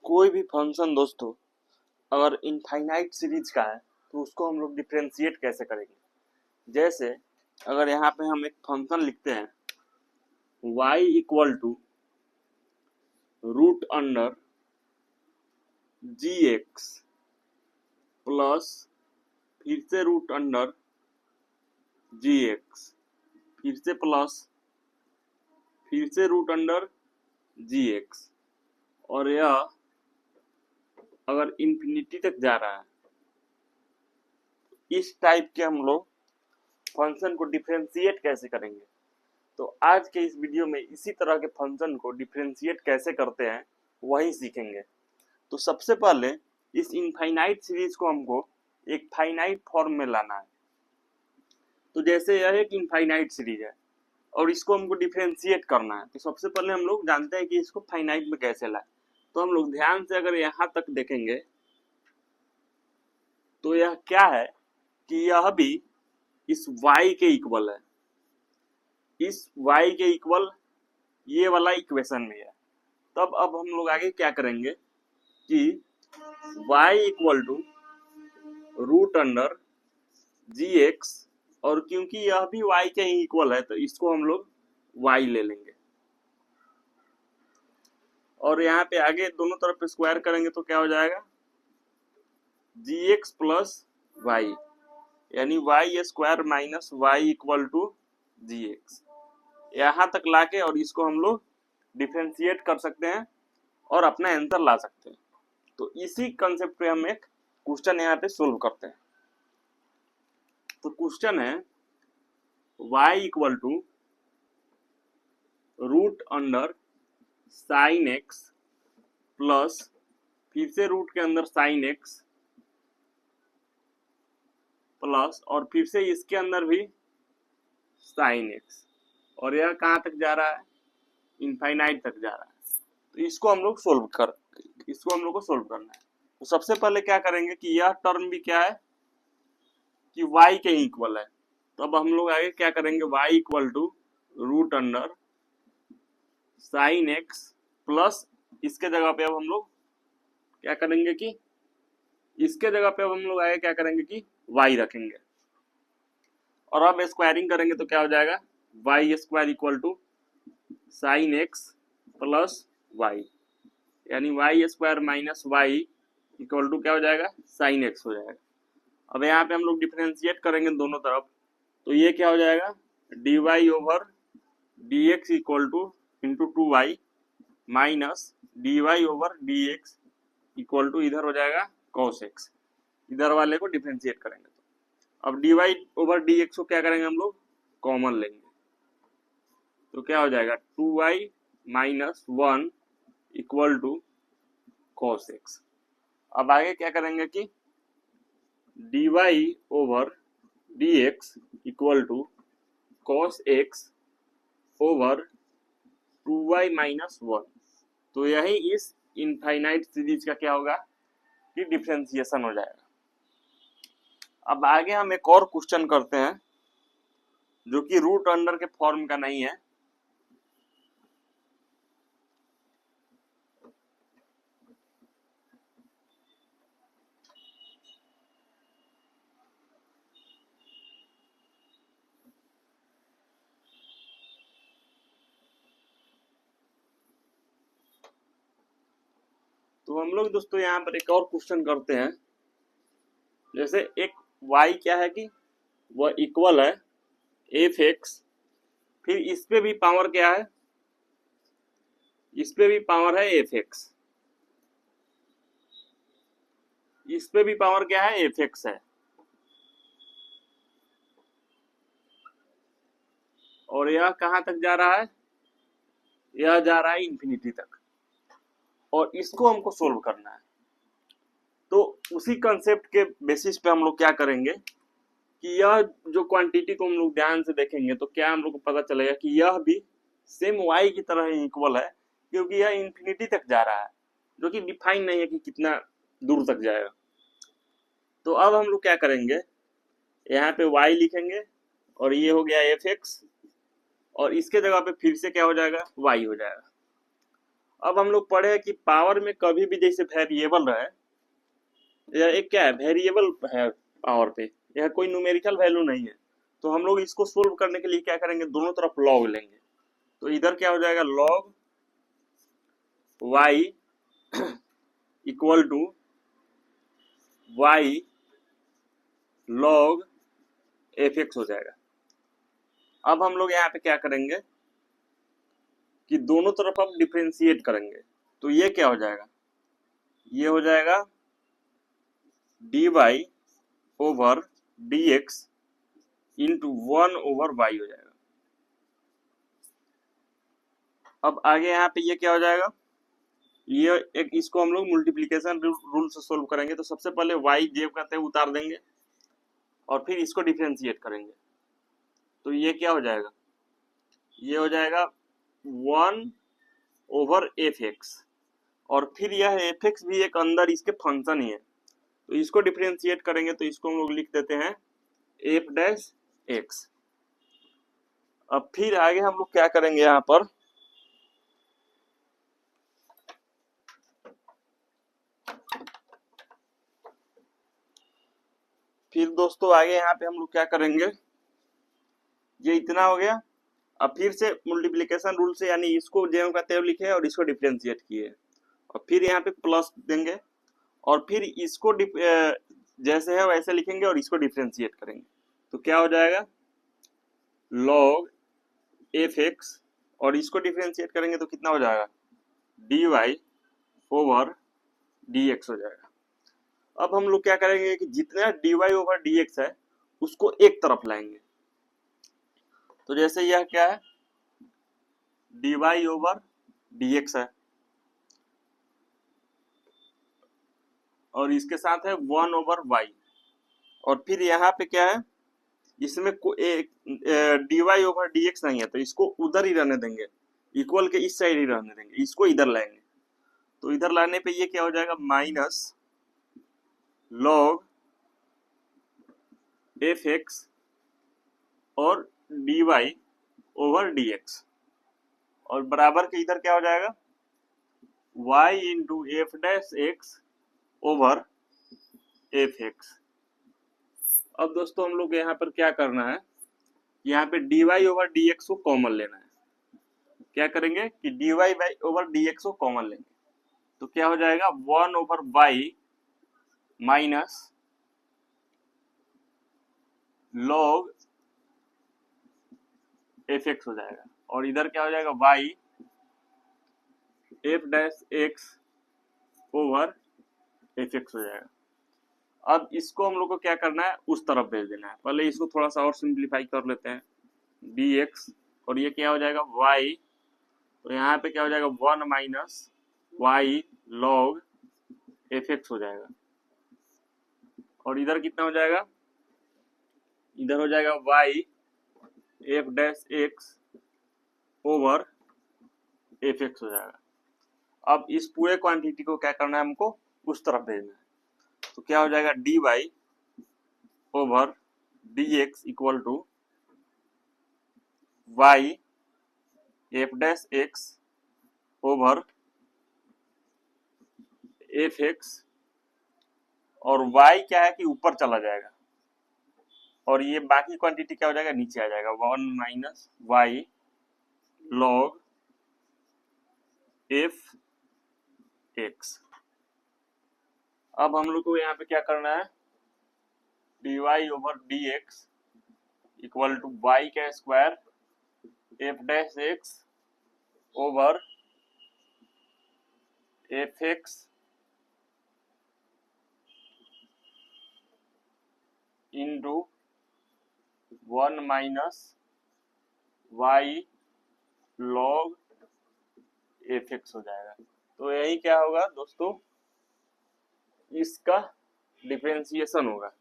कोई भी फंक्शन दोस्तों अगर इनफाइनाइट सीरीज का है तो उसको हम लोग डिफरेंशिएट कैसे करेंगे। जैसे अगर यहाँ पे हम एक फंक्शन लिखते हैं y equal to root under g x plus फिर से रूट अंडर जी एक्स फिर से प्लस फिर से रूट अंडर जी एक्स, और यह अगर इंफिनिटी तक जा रहा है, इस टाइप के हम लोग फंक्शन को डिफरेंशिएट कैसे करेंगे। तो आज के इस वीडियो में इसी तरह के फंक्शन को डिफरेंशिएट कैसे करते हैं वही सीखेंगे। तो सबसे पहले इस इनफाइनाइट सीरीज को हमको एक फाइनाइट फॉर्म में लाना है। तो जैसे यह एक इनफाइनाइट सीरीज है और इसको हमको डिफरेंशिएट करना है, तो सबसे पहले हम लोग जानते हैं कि इसको फाइनाइट में कैसे लाए। तो हम लोग ध्यान से अगर यहाँ तक देखेंगे तो यह क्या है कि यह भी इस y के इक्वल है, इस y के इक्वल ये वाला इक्वेशन में है। तब अब हम लोग आगे क्या करेंगे कि y equal to root under g x, और क्योंकि यह भी y के ही इक्वल है तो इसको हम लोग y ले लेंगे, और यहाँ पे आगे दोनों तरफ स्क्वायर करेंगे तो क्या हो जाएगा जी एक्स प्लस वाई, यानी y square minus y equal to g x. यहाँ तक लाके और इसको हम लोग डिफरेंशिएट कर सकते हैं और अपना आंसर ला सकते हैं। तो इसी कंसेप्ट पे हम एक क्वेश्चन यहाँ पे सोल्व करते हैं। तो क्वेश्चन है y equal to root under sine x plus फिर से रूट के अंदर साइन एक्स प्लस और फिर से इसके अंदर भी साइन एक्स, और यह कहाँ तक जा रहा है इनफाइनाइट तक जा रहा है। तो इसको हम लोग को सोल्व करना है। तो सबसे पहले क्या करेंगे कि यह टर्म भी क्या है कि y के इक्वल है। तो अब हम लोग आगे क्या करेंगे y equal to root under sine x plus इसके जगह पे अब हम लोग क्या करेंगे कि इसके जगह पे अब हम लोग आगे क्या करेंगे कि y रखेंगे, और अब स्क्वायरिंग करेंगे तो क्या हो जाएगा y square equal to sin x plus y, यानी y square minus y equal to क्या हो जाएगा साइन एक्स हो जाएगा। अब यहाँ पे हम लोग डिफरेंशिएट करेंगे दोनों तरफ, तो ये क्या हो जाएगा d y over d x equal to into two y minus d y over d x equal to इधर हो जाएगा कॉस एक्स। इधर वाले को डिफरेंशिएट करेंगे तो अब d y over d x को क्या करेंगे हम लोग कॉमन लेंगे, तो क्या हो जाएगा two y minus one equal to cos x. अब आगे क्या करेंगे कि d y over d x equal to cos x over two y minus one. तो यही इस इनफाइनाइट सीरीज का क्या होगा कि डिफरेंशिएशन हो जाएगा। अब आगे हम एक और क्वेश्चन करते हैं जो कि रूट अंडर के फॉर्म का नहीं है। तो हम लोग दोस्तों यहाँ पर एक और क्वेश्चन करते हैं। जैसे एक y क्या है कि वह इक्वल है एफ एक्स, फिर इस पे भी पावर क्या है, इस पे भी पावर है एफ एक्स, इस पे भी पावर क्या है एफ एक्स है, और यह कहां तक जा रहा है, यह जा रहा है इंफिनिटी तक, और इसको हमको सोल्व करना है। तो उसी कंसेप्ट के बेसिस पे हम लोग क्या करेंगे कि यह जो क्वांटिटी को हम लोग ध्यान से देखेंगे तो क्या हम लोग को पता चलेगा कि यह भी सेम y की तरह ही इक्वल है, क्योंकि यह इंफिनिटी तक जा रहा है जो कि डिफाइन नहीं है कि कितना दूर तक जाएगा। तो अब हम लोग क्या करेंगे यहाँ पे y लिखेंगे और ये हो गया एफ एक्स, और इसके जगह पे फिर से क्या हो जाएगा y हो जाएगा। अब हम लोग पढ़े हैं कि पावर में कभी भी जैसे वेरिएबल रहे, यह एक क्या है, वेरिएबल है पावर पे, यह कोई न्यूमेरिकल वैल्यू नहीं है। तो हम लोग इसको सोल्व करने के लिए क्या करेंगे, दोनों तरफ लॉग लेंगे। तो इधर क्या हो जाएगा, log y equal to y log fx हो जाएगा। अब हम लोग यहाँ पे क्या करेंगे कि दोनों तरफ अब डिफरेंशिएट करेंगे। तो ये क्या हो जाएगा, ये हो जाएगा dy over dx into 1 over y हो जाएगा। अब आगे यहाँ पे ये क्या हो जाएगा, ये एक, इसको हम लोग मल्टीप्लिकेशन रूल से सोल्व करेंगे। तो सबसे पहले y जेब करते हैं उतार देंगे और फिर इसको डिफरेंशिएट करेंगे। तो ये क्या हो जाएगा, ये हो जाएगा 1 ओवर एफ एक्स, और फिर यह एफ एक्स भी एक अंदर इसके फंक्शन ही है। तो इसको डिफरेंशिएट करेंगे तो इसको हम लोग लिख देते हैं एफ डैश एक्स। अब फिर आगे हम लोग क्या करेंगे, यहाँ पर फिर दोस्तों आगे यहाँ पे हम लोग क्या करेंगे, ये इतना हो गया। अब फिर से मल्टीप्लिकेशन रूल से, यानी इसको जेम का तेव लिखे और इसको डिफरेंशिएट किए, और फिर यहाँ पे प्लस देंगे, और फिर इसको जैसे है वैसे लिखेंगे और इसको डिफरेंशिएट करेंगे। तो क्या हो जाएगा, लॉग एफ एक्स, और इसको डिफरेंशिएट करेंगे तो कितना हो जाएगा, d y over d x हो जाएगा। अब हम लोग क्या करेंगे कि जितना d y over d x है उसको एक तरफ लाएंगे। तो जैसे यह क्या है, d y over d x है, और इसके साथ है 1 ओवर वाई, और फिर यहाँ पे क्या है, इसमें d y over d x नहीं है, तो इसको उधर ही रहने देंगे, इक्वल के इस साइड ही रहने देंगे, इसको इधर लाएंगे। तो इधर लाने पे ये क्या हो जाएगा, माइनस लॉग एफ एक्स और d y over d x, और बराबर के इधर क्या हो जाएगा, y into f dash x over f x. अब दोस्तों हम लोग यहाँ पर क्या करना है, यहाँ पे dy ओवर dx को कॉमन लेना है। क्या करेंगे कि dy ओवर dx को कॉमन लेंगे। तो क्या हो जाएगा, 1 over y minus log f x हो जाएगा, और इधर क्या हो जाएगा, y f dash x over f x हो जाएगा। अब इसको हम लोग को क्या करना है, उस तरफ भेज देना है। पहले इसको थोड़ा सा और सिंप्लीफाई कर लेते हैं, dx, और ये क्या हो जाएगा y, तो यहाँ पे क्या हो जाएगा 1 minus y log f x हो जाएगा, और इधर कितना हो जाएगा, इधर हो जाएगा y f dash x over f x हो जाएगा। अब इस पूरे क्वांटिटी को क्या करना है, हमको उस तरफ भेजना है। तो क्या हो जाएगा, dy over dx equal to y f dash x over f x, और y क्या है कि ऊपर चला जाएगा, और ये बाकी क्वांटिटी क्या हो जाएगा, नीचे आ जाएगा, 1 minus y log f x. अब हम लोग को यहाँ पे क्या करना है, dy over dx equal to y का square f dash x over f x into 1 minus y log f x हो जाएगा। तो यही क्या होगा दोस्तों, इसका डिफरेंशिएशन होगा।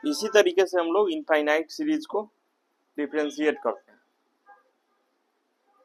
इसी तरीके से हम लोग इनफाइनाइट सीरीज को डिफरेंशिएट करते हैं।